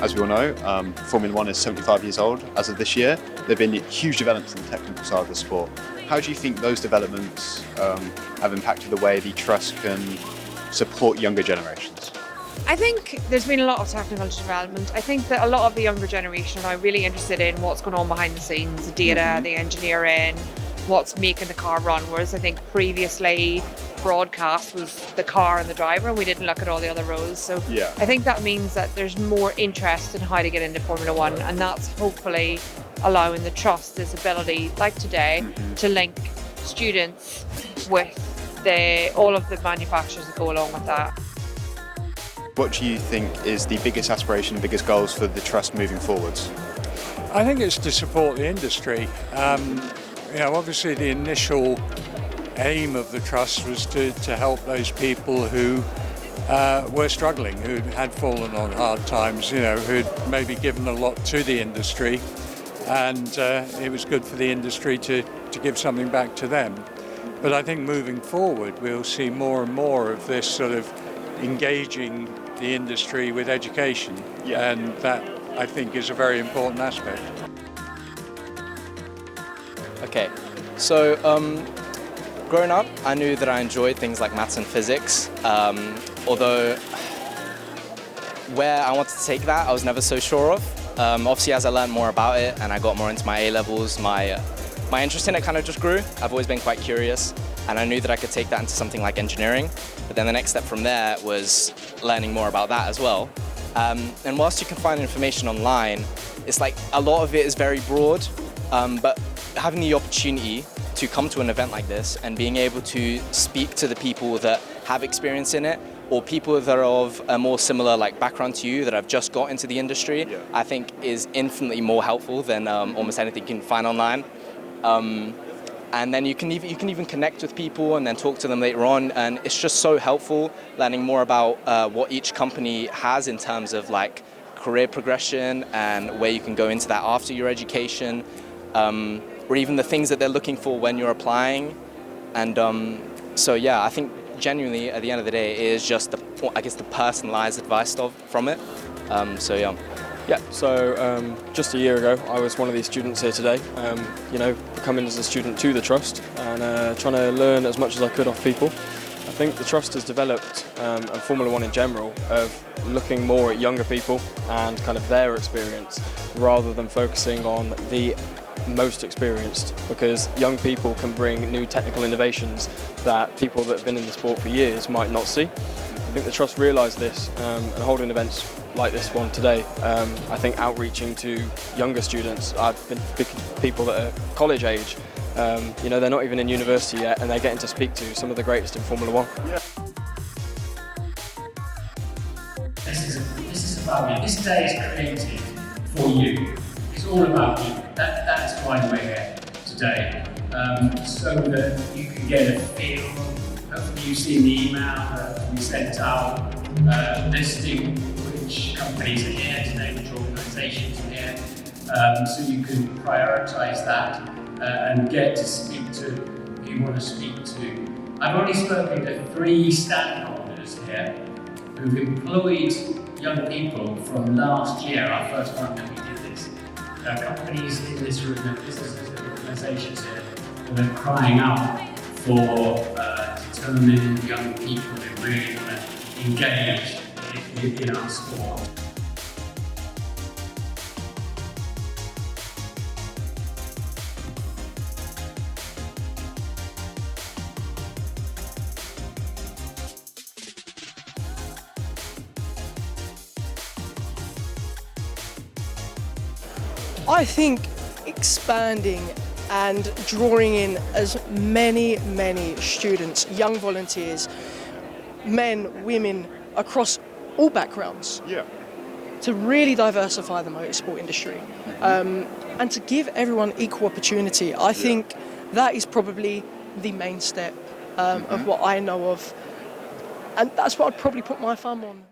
as we all know, Formula One is 75 years old as of this year. There have been huge developments in the technical side of the sport. How do you think those developments have impacted the way the Trust can support younger generations? I think there's been a lot of technical development. I think that a lot of the younger generation are really interested in what's going on behind the scenes, the data, the engineering, what's making the car run, whereas I think previously broadcast was the car and the driver and we didn't look at all the other roles. So I think that means that there's more interest in how to get into Formula One, and that's hopefully allowing the Trust this ability, like today, to link students with all of the manufacturers that go along with that. What do you think is the biggest aspiration, biggest goals for the Trust moving forwards? I think it's to support the industry. Obviously the initial aim of the Trust was to help those people who were struggling, who had fallen on hard times, who'd maybe given a lot to the industry, and it was good for the industry to give something back to them. But I think moving forward we'll see more and more of this sort of engaging the industry with education, and that I think is a very important aspect. Okay, so growing up I knew that I enjoyed things like maths and physics, although where I wanted to take that I was never so sure of. Obviously as I learned more about it and I got more into my A-levels, my interest in it kind of just grew. I've always been quite curious, and I knew that I could take that into something like engineering. But then the next step from there was learning more about that as well. And whilst you can find information online, it's like a lot of it is very broad, but having the opportunity to come to an event like this and being able to speak to the people that have experience in it, or people that are of a more similar background to you that have just got into the industry, I think is infinitely more helpful than almost anything you can find online. And then you can even connect with people and then talk to them later on, and it's just so helpful learning more about what each company has in terms of career progression and where you can go into that after your education, or even the things that they're looking for when you're applying. And I think genuinely at the end of the day it is just the personalized advice from it. So just a year ago I was one of these students here today, coming as a student to the Trust and trying to learn as much as I could off people. I think the Trust has developed, and Formula One in general, of looking more at younger people and kind of their experience rather than focusing on the most experienced, because young people can bring new technical innovations that people that have been in the sport for years might not see. I think the Trust realised this, and holding events like this one today, I think outreaching to younger students. I've been speaking to people that are college age, they're not even in university yet, and they're getting to speak to some of the greatest in Formula One. This is about you. This day is created for you. It's all about you. That's why we're here today, so that you can get a feel. Hopefully you've seen the email that we sent out listing which companies are here today, which organisations are here, so you can prioritise that and get to speak to who you want to speak to. I've already spoken to 3 stand holders here who've employed young people from last year, our first one that we did this. There are companies in this room, businesses and organisations here that are crying out for determined young people who really want to engage in our sport. I think expanding and drawing in as many students, young volunteers, men, women, across all backgrounds, to really diversify the motorsport industry, and to give everyone equal opportunity. I think that is probably the main step of what I know of, and that's what I'd probably put my thumb on.